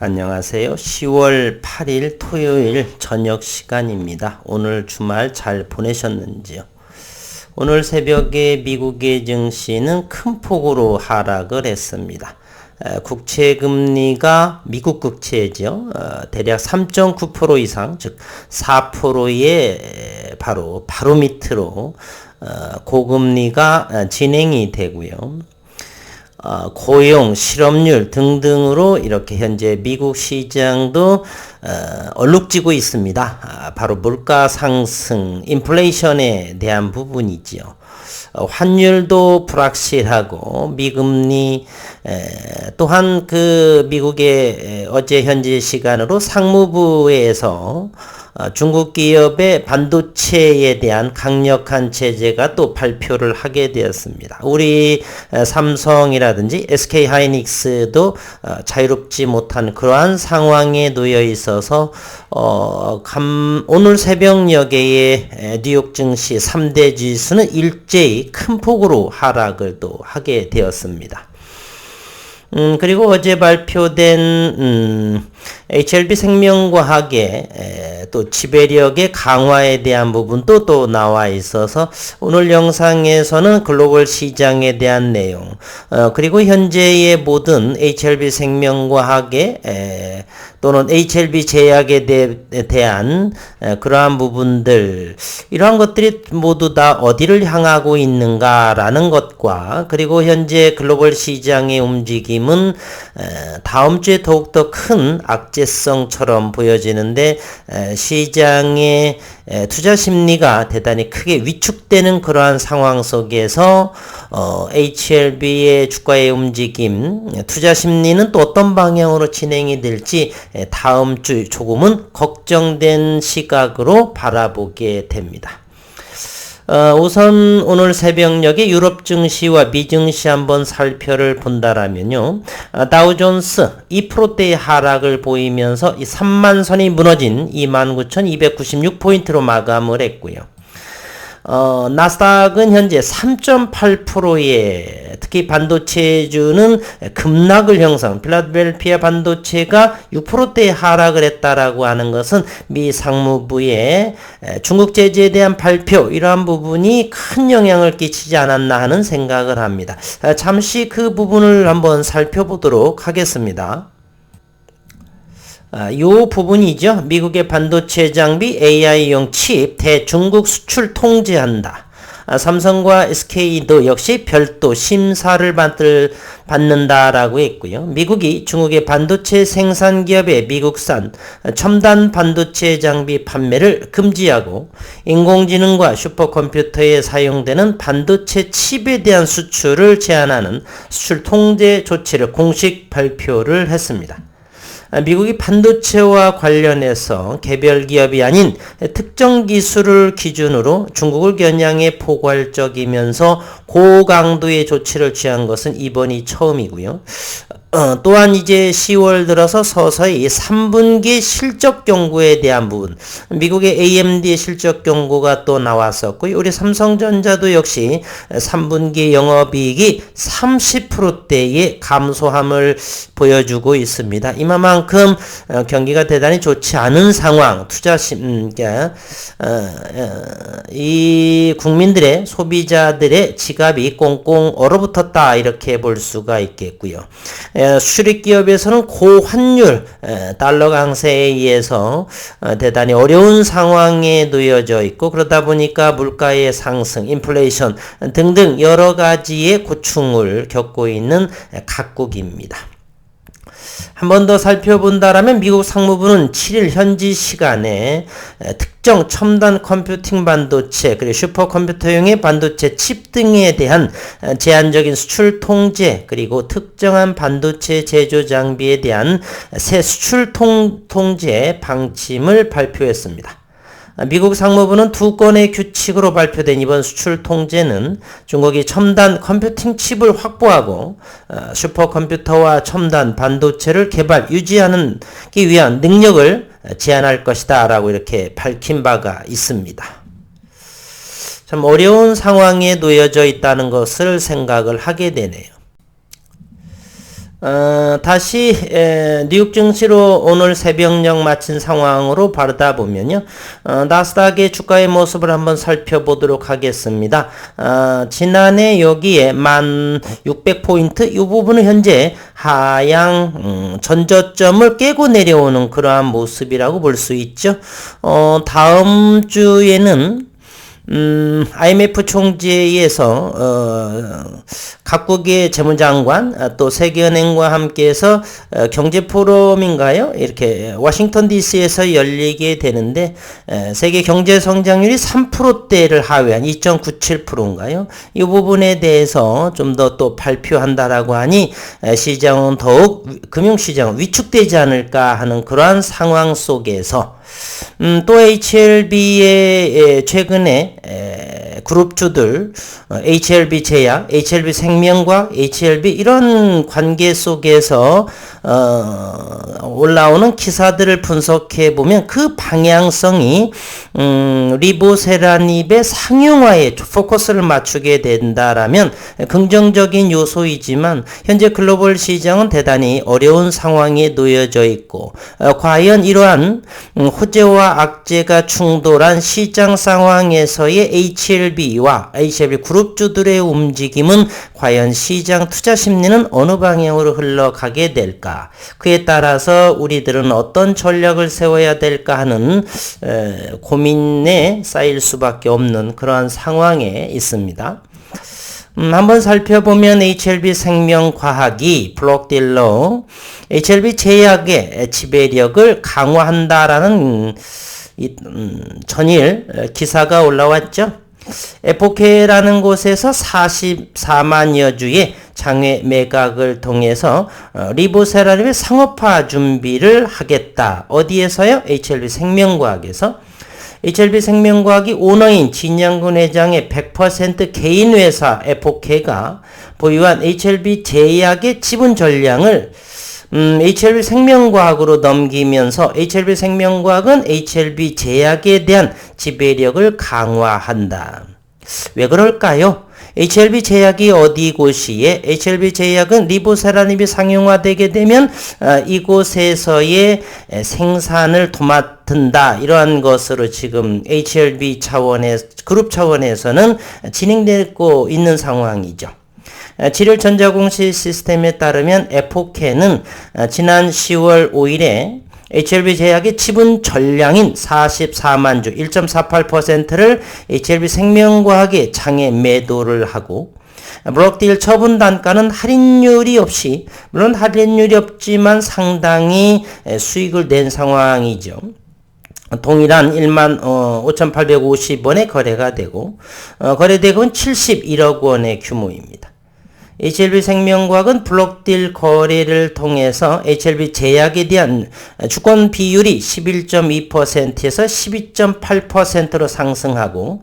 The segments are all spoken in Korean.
안녕하세요. 10월 8일 토요일 저녁 시간입니다. 오늘 주말 잘 보내셨는지요? 오늘 새벽에 미국의 증시는 큰 폭으로 하락을 했습니다. 국채 금리가 미국 국채죠. 대략 3.9% 이상, 즉 4%의 바로 밑으로 고금리가 진행이 되고요. 고용, 실업률 등등으로 이렇게 현재 미국 시장도 얼룩지고 있습니다. 바로 물가 상승, 인플레이션에 대한 부분이지요. 환율도 불확실하고 미금리 또한 그 미국의 어제 현지 시간으로 상무부에서 중국 기업의 반도체에 대한 강력한 제재가 또 발표를 하게 되었습니다. 우리 삼성이라든지 SK 하이닉스도 자유롭지 못한 그러한 상황에 놓여 있어서 오늘 새벽녘에 뉴욕 증시 3대 지수는 일제히 큰 폭으로 하락을 또 하게 되었습니다. 그리고 어제 발표된 HLB 생명과학의 또 지배력의 강화에 대한 부분도 또 나와 있어서 오늘 영상에서는 글로벌 시장에 대한 내용 그리고 현재의 모든 HLB 생명과학의 또는 HLB 제약에 대한 그러한 부분들 이러한 것들이 모두 다 어디를 향하고 있는가라는 것과 그리고 현재 글로벌 시장의 움직임은 다음 주에 더욱더 큰 악재성처럼 보여지는데 시장의 투자 심리가 대단히 크게 위축되는 그러한 상황 속에서 HLB의 주가의 움직임, 투자 심리는 또 어떤 방향으로 진행이 될지 다음 주 조금은 걱정된 시각으로 바라보게 됩니다. 우선 오늘 새벽녘에 유럽 증시와 미 증시 한번 살펴를 본다라면요. 다우존스 2%대의 하락을 보이면서 이 3만 선이 무너진 29,296포인트로 마감을 했고요. 나스닥은 현재 3.8%의 특히 반도체주는 급락을 형성, 필라델피아 반도체가 6%대의 하락을 했다라고 하는 것은 미 상무부의 중국 제재에 대한 발표 이러한 부분이 큰 영향을 끼치지 않았나 하는 생각을 합니다. 잠시 그 부분을 한번 살펴보도록 하겠습니다. 요 부분이죠. 미국의 반도체 장비 AI용 칩 대중국 수출 통제한다. 삼성과 SK도 역시 별도 심사를 받는다라고 했고요. 미국이 중국의 반도체 생산 기업의 미국산 첨단 반도체 장비 판매를 금지하고 인공지능과 슈퍼컴퓨터에 사용되는 반도체 칩에 대한 수출을 제한하는 수출 통제 조치를 공식 발표를 했습니다. 미국이 반도체와 관련해서 개별 기업이 아닌 특정 기술을 기준으로 중국을 겨냥해 포괄적이면서 고강도의 조치를 취한 것은 이번이 처음이고요. 또한 이제 10월 들어서 서서히 3분기 실적 경고에 대한 부분, 미국의 AMD의 실적 경고가 또 나왔었고요. 우리 삼성전자도 역시 3분기 영업이익이 30%대의 감소함을 보여주고 있습니다. 이만큼 경기가 대단히 좋지 않은 상황, 이 국민들의 소비자들의 지갑이 꽁꽁 얼어붙었다 이렇게 볼 수가 있겠고요. 수출입기업에서는 고환율 달러 강세에 의해서 대단히 어려운 상황에 놓여져 있고 그러다 보니까 물가의 상승, 인플레이션 등등 여러 가지의 고충을 겪고 있는 각국입니다. 한 번 더 살펴본다라면 미국 상무부는 7일 현지 시간에 특정 첨단 컴퓨팅 반도체 그리고 슈퍼컴퓨터용의 반도체 칩 등에 대한 제한적인 수출 통제 그리고 특정한 반도체 제조 장비에 대한 새 수출 통제 방침을 발표했습니다. 미국 상무부는 두 건의 규칙으로 발표된 이번 수출 통제는 중국이 첨단 컴퓨팅 칩을 확보하고 슈퍼컴퓨터와 첨단 반도체를 개발, 유지하기 위한 능력을 제한할 것이다 라고 이렇게 밝힌 바가 있습니다. 참 어려운 상황에 놓여져 있다는 것을 생각을 하게 되네요. 다시 뉴욕 증시로 오늘 새벽녘 마친 상황으로 바르다 보면요. 나스닥의 주가의 모습을 한번 살펴보도록 하겠습니다. 지난해 여기에 1600포인트 이 부분은 현재 하향 전저점을 깨고 내려오는 그러한 모습이라고 볼 수 있죠. 다음 주에는 IMF 총재에서 각국의 재무장관 또 세계은행과 함께해서 경제 포럼인가요? 이렇게 워싱턴 DC에서 열리게 되는데 세계 경제 성장률이 3%대를 하회한 2.97%인가요? 이 부분에 대해서 좀 더 또 발표한다라고 하니 시장은 더욱 금융시장은 위축되지 않을까 하는 그러한 상황 속에서 또 HLB의 최근에 그룹주들 HLB 제약, HLB 생명과학, HLB 이런 관계 속에서 올라오는 기사들을 분석해 보면 그 방향성이 리보세라닙의 상용화에 포커스를 맞추게 된다라면 긍정적인 요소이지만 현재 글로벌 시장은 대단히 어려운 상황에 놓여져 있고 과연 이러한 호재와 악재가 충돌한 시장 상황에서의 HLB와 HLB 그룹주들의 움직임은 과연 시장 투자 심리는 어느 방향으로 흘러가게 될까? 그에 따라서 우리들은 어떤 전략을 세워야 될까 하는 고민에 쌓일 수밖에 없는 그러한 상황에 있습니다. 한번 살펴보면 HLB 생명과학이 블록딜러 HLB 제약의 지배력을 강화한다라는 전일 기사가 올라왔죠. 에포케라는 곳에서 44만여 주의 장외 매각을 통해서 리보세라닙의 상업화 준비를 하겠다. 어디에서요? HLB 생명과학에서. HLB 생명과학이 오너인 진양군 회장의 100% 개인 회사 에포케가 보유한 HLB 제약의 지분 전량을 HLB 생명과학으로 넘기면서 HLB 생명과학은 HLB 제약에 대한 지배력을 강화한다. 왜 그럴까요? HLB 제약이 어디 곳이에 HLB 제약은 리보세라닙이 상용화되게 되면 이곳에서의 생산을 도맡은다. 이러한 것으로 지금 HLB 그룹 차원에서는 진행되고 있는 상황이죠. 7일 전자공시 시스템에 따르면 에포케는 지난 10월 5일에 HLB 제약의 지분 전량인 44만 주 1.48%를 HLB 생명과학에 장외 매도를 하고 블록딜 처분 단가는 할인율이 없이 물론 할인율이 없지만 상당히 수익을 낸 상황이죠. 동일한 15,850원에 거래가 되고 거래대금은 71억 원의 규모입니다. HLB 생명과학은 블록딜 거래를 통해서 HLB 제약에 대한 주권 비율이 11.2%에서 12.8%로 상승하고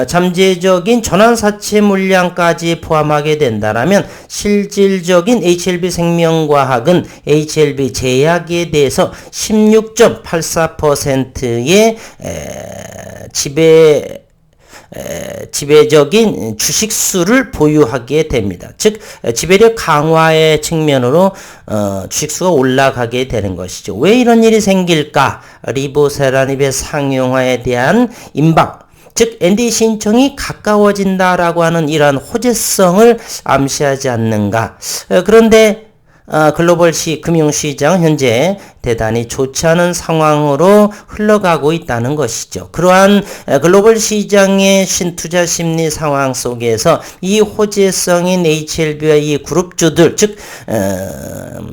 잠재적인 전환사채 물량까지 포함하게 된다면 실질적인 HLB 생명과학은 HLB 제약에 대해서 16.84%의 지배적인 주식수를 보유하게 됩니다. 즉 지배력 강화의 측면으로 주식수가 올라가게 되는 것이죠. 왜 이런 일이 생길까? 리보세라닙의 상용화에 대한 임박, 즉 NDA 신청이 가까워진다라고 하는 이러한 호재성을 암시하지 않는가? 그런데 글로벌 금융시장은 현재 대단히 좋지 않은 상황으로 흘러가고 있다는 것이죠. 그러한 글로벌 시장의 투자 심리 상황 속에서 이 호재성인 HLB와 이 그룹주들, 즉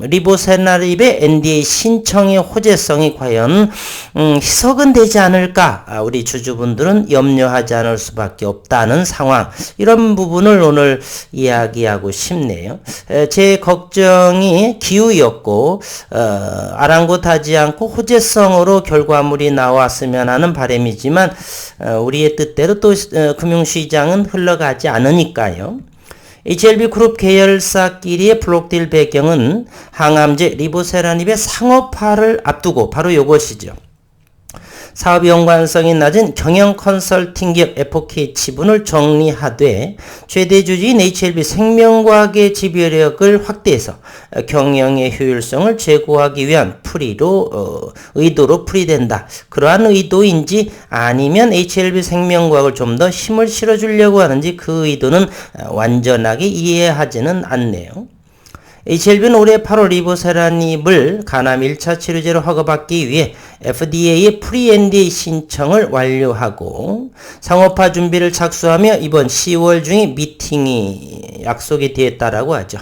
리보세라닙의 NDA 신청의 호재성이 과연 희석은 되지 않을까? 우리 주주분들은 염려하지 않을 수밖에 없다는 상황. 이런 부분을 오늘 이야기하고 싶네요. 제 걱정이 기우였고 아랑곳하지 않고 호재성으로 결과물이 나왔으면 하는 바람이지만 우리의 뜻대로 또 금융시장은 흘러가지 않으니까요. HLB 그룹 계열사끼리의 블록딜 배경은 항암제 리보세라닙의 상업화를 앞두고 바로 이것이죠. 사업 연관성이 낮은 경영 컨설팅 기업 FOK 지분을 정리하되 최대 주주인 HLB 생명과학의 지배력을 확대해서 경영의 효율성을 제고하기 위한 의도로 풀이된다. 그러한 의도인지 아니면 HLB 생명과학을 좀 더 힘을 실어주려고 하는지 그 의도는 완전하게 이해하지는 않네요. HLB는 올해 8월 리보세라닙을 간암 1차 치료제로 허가받기 위해 FDA의 프리-NDA 신청을 완료하고 상업화 준비를 착수하며 이번 10월 중에 미팅이 약속이 되었다라고 하죠.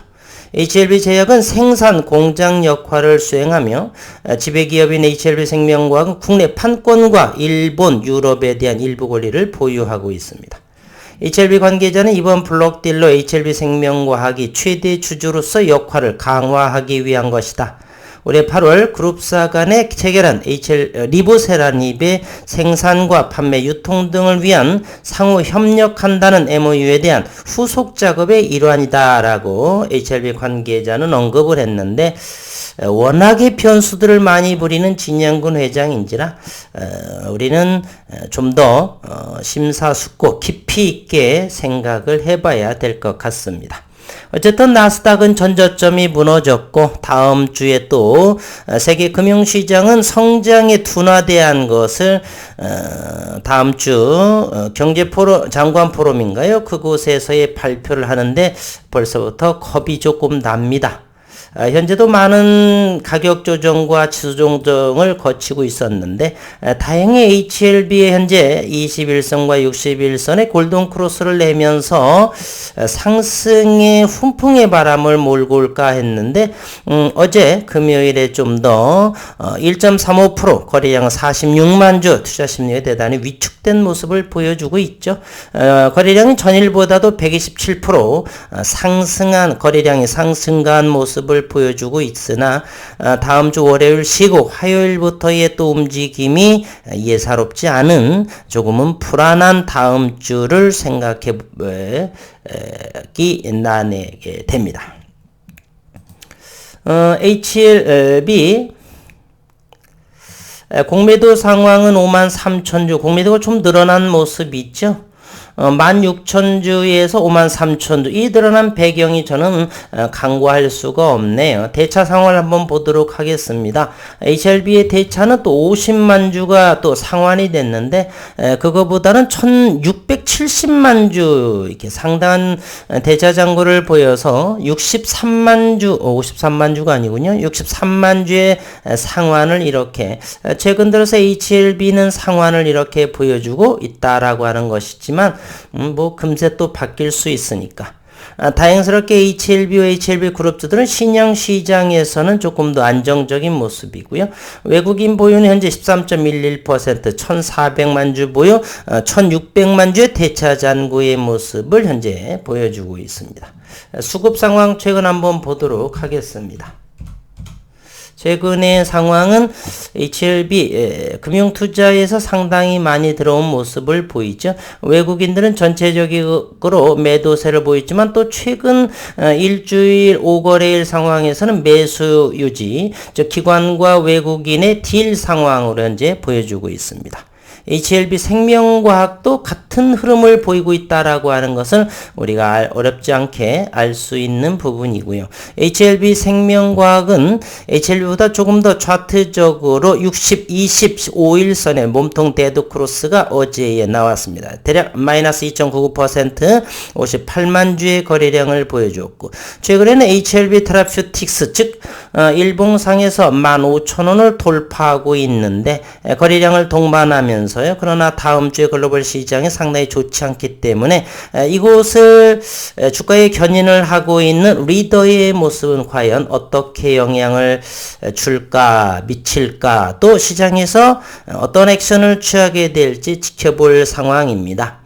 HLB 제약은 생산 공장 역할을 수행하며 지배기업인 HLB 생명과학은 국내 판권과 일본, 유럽에 대한 일부 권리를 보유하고 있습니다. HLB 관계자는 이번 블록딜로 HLB 생명과학이 최대 주주로서 역할을 강화하기 위한 것이다. 올해 8월 그룹사 간에 체결한 리보세라닙의 생산과 판매, 유통 등을 위한 상호 협력한다는 MOU에 대한 후속 작업의 일환이다라고 HLB 관계자는 언급을 했는데 워낙에 변수들을 많이 부리는 진양군 회장인지라 우리는 좀 더 심사숙고 깊이 있게 생각을 해봐야 될 것 같습니다. 어쨌든 나스닥은 전저점이 무너졌고 다음 주에 또 세계 금융시장은 성장에 둔화대한 것을 다음 주 장관 포럼인가요? 그곳에서의 발표를 하는데 벌써부터 겁이 조금 납니다. 현재도 많은 가격 조정과 지수 조정을 거치고 있었는데 다행히 HLB의 현재 21선과 61선의 골든 크로스를 내면서 상승의 훈풍의 바람을 몰고 올까 했는데 어제 금요일에 좀 더 1.35% 거래량 46만 주 투자 심리에 대단히 위축된 모습을 보여주고 있죠. 거래량이 전일보다도 127% 상승한 거래량이 상승한 모습을 보여주고 있으나 다음 주 월요일 쉬고 화요일부터의 또 움직임이 예사롭지 않은 조금은 불안한 다음 주를 생각해 나내게 됩니다. HLB 공매도 상황은 53,000주, 공매도가 좀 늘어난 모습이 있죠. 16,000주에서 53,000주 이 드러난 배경이 저는 간과할 수가 없네요. 대차 상황을 한번 보도록 하겠습니다. HLB의 대차는 또 50만 주가 또 상환이 됐는데 그거보다는 1,670만 주 이렇게 상당한 대차 잔고를 보여서 63만 주 53만 주가 아니군요. 63만 주의 상환을 이렇게 최근 들어서 HLB는 상환을 이렇게 보여주고 있다라고 하는 것이지만 뭐 금세 또 바뀔 수 있으니까 다행스럽게 HLB와 HLB 그룹주들은 신형 시장에서는 조금 더 안정적인 모습이고요. 외국인 보유는 현재 13.11%, 1,400만 주 보유, 1,600만 주의 대차 잔고의 모습을 현재 보여주고 있습니다. 수급 상황 최근 한번 보도록 하겠습니다. 최근의 상황은 HLB 금융투자에서 상당히 많이 들어온 모습을 보이죠. 외국인들은 전체적으로 매도세를 보이지만 또 최근 일주일 5거래일 상황에서는 매수 유지, 즉 기관과 외국인의 딜 상황으로 현재 보여주고 있습니다. HLB 생명과학도 같은 흐름을 보이고 있다라고 하는 것을 우리가 어렵지 않게 알 수 있는 부분이고요. HLB 생명과학은 HLB보다 조금 더 차트적으로 60, 20, 5일선의 몸통 데드 크로스가 어제에 나왔습니다. 대략 마이너스 2.99%, 58만 주의 거래량을 보여주었고 최근에는 HLB 테라퓨틱스 즉 일봉상에서 15,000원을 돌파하고 있는데 거래량을 동반하면서 그러나 다음 주에 글로벌 시장이 상당히 좋지 않기 때문에 이곳을 주가에 견인을 하고 있는 리더의 모습은 과연 어떻게 영향을 줄까 미칠까 또 시장에서 어떤 액션을 취하게 될지 지켜볼 상황입니다.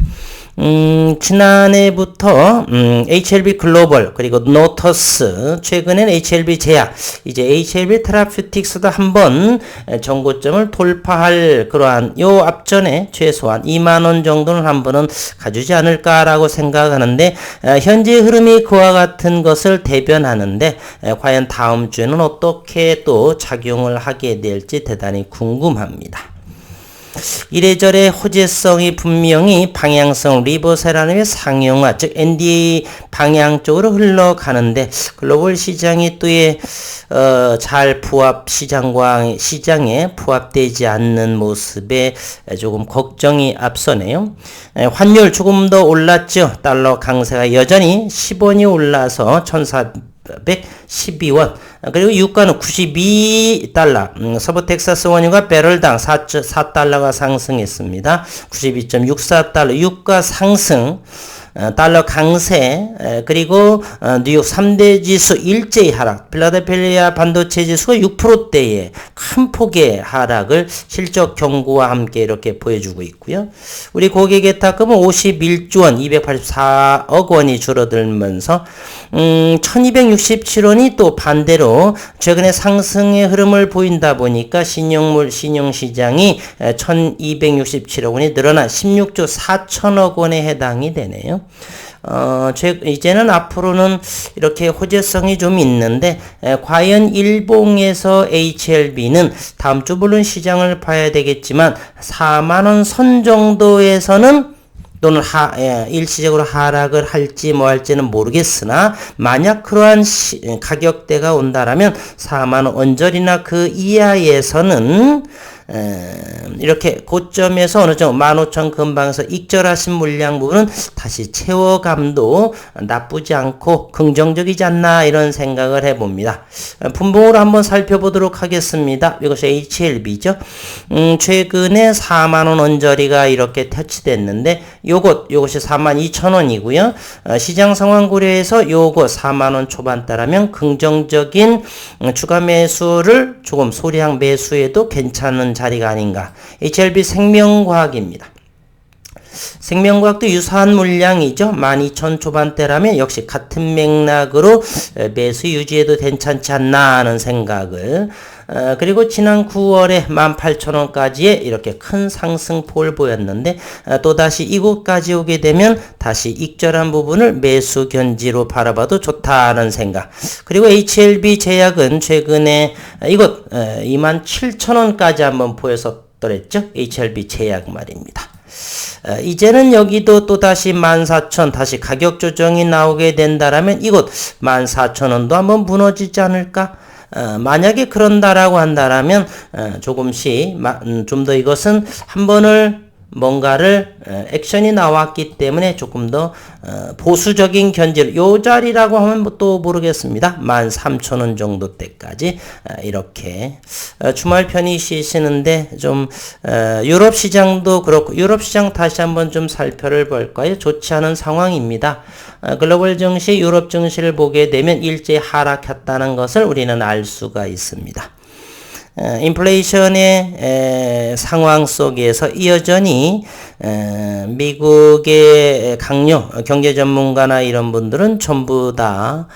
지난해부터 HLB 글로벌 그리고 노터스 최근엔 HLB 제약 이제 HLB 테라퓨틱스도 한번 정고점을 돌파할 그러한 요 앞전에 최소한 2만원 정도는 한 번은 가주지 않을까라고 생각하는데 현재 흐름이 그와 같은 것을 대변하는데 과연 다음 주에는 어떻게 또 작용을 하게 될지 대단히 궁금합니다. 이래저래 호재성이 분명히 방향성 리버세라는 상용화, 즉 NDA 방향 쪽으로 흘러가는데 글로벌 시장이 또에 잘 시장에 부합되지 않는 모습에 조금 걱정이 앞서네요. 환율 조금 더 올랐죠. 달러 강세가 여전히 10원이 올라서 1412원. 그리고 유가는 92달러. 서부 텍사스 원유가 배럴당 4달러가 상승했습니다. 92.64달러. 유가 상승. 달러 강세, 그리고 뉴욕 3대 지수 일제히 하락, 필라델피아 반도체 지수가 6%대의 큰 폭의 하락을 실적 경고와 함께 이렇게 보여주고 있고요. 우리 고객 예탁금은 51조 원, 284억 원이 줄어들면서 1267원이 또 반대로 최근에 상승의 흐름을 보인다 보니까 신용시장이 1267억 원이 늘어나 16조 4천억 원에 해당이 되네요. 이제는 앞으로는 이렇게 호재성이 좀 있는데, 과연 일봉에서 HLB는 다음 주 물론 시장을 봐야 되겠지만, 4만원 선 정도에서는 또는 일시적으로 하락을 할지 뭐 할지는 모르겠으나 만약 그러한 가격대가 온다라면 4만원 언저리나 그 이하에서는 이렇게 고점에서 어느 정도 15,000 근방에서 익절하신 물량 부분은 다시 채워감도 나쁘지 않고 긍정적이지 않나 이런 생각을 해봅니다. 분봉으로 한번 살펴보도록 하겠습니다. 이것이 HLB죠. 최근에 4만원 언저리가 이렇게 터치됐는데 요것이 42,000원이고요. 시장 상황 고려해서 요거 4만원 초반대라면 긍정적인 추가 매수를 조금 소량 매수해도 괜찮은 자리가 아닌가. HLB 생명과학입니다. 생명과학도 유사한 물량이죠. 12,000 초반대라면 역시 같은 맥락으로 매수 유지해도 괜찮지 않나 하는 생각을, 그리고 지난 9월에 18,000원까지의 이렇게 큰 상승폭을 보였는데 또다시 이곳까지 오게 되면 다시 익절한 부분을 매수 견지로 바라봐도 좋다는 생각. 그리고 HLB 제약은 최근에 이곳 27,000원까지 한번 보였었더랬죠. HLB 제약 말입니다. 이제는 여기도 또다시 14,000 다시 가격 조정이 나오게 된다라면 이곳 14,000원도 한번 무너지지 않을까? 만약에 그런다라고 한다라면 조금씩 좀 더 이것은 한 번을 뭔가를 액션이 나왔기 때문에 조금 더 보수적인 견제를 요 자리라고 하면 또 모르겠습니다. 13,000원 정도 때까지 이렇게 주말 편히 쉬시는데 좀 유럽 시장도 그렇고 유럽 시장 다시 한번 좀 살펴를 볼까요? 좋지 않은 상황입니다. 글로벌 증시, 유럽 증시를 보게 되면 일제히 하락했다는 것을 우리는 알 수가 있습니다. 인플레이션의 상황 속에서 여전히 미국의 강요 경제 전문가나 이런 분들은 전부 다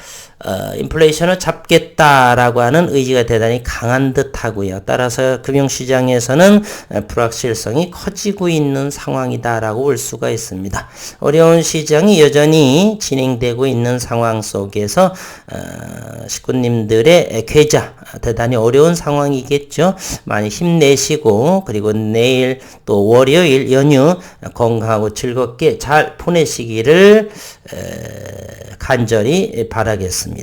인플레이션을 잡겠다라고 하는 의지가 대단히 강한 듯 하고요. 따라서 금융시장에서는 불확실성이 커지고 있는 상황이다라고 볼 수가 있습니다. 어려운 시장이 여전히 진행되고 있는 상황 속에서 식구님들의 계좌 대단히 어려운 상황이겠죠. 많이 힘내시고 그리고 내일 또 월요일 연휴 건강하고 즐겁게 잘 보내시기를 간절히 바라겠습니다.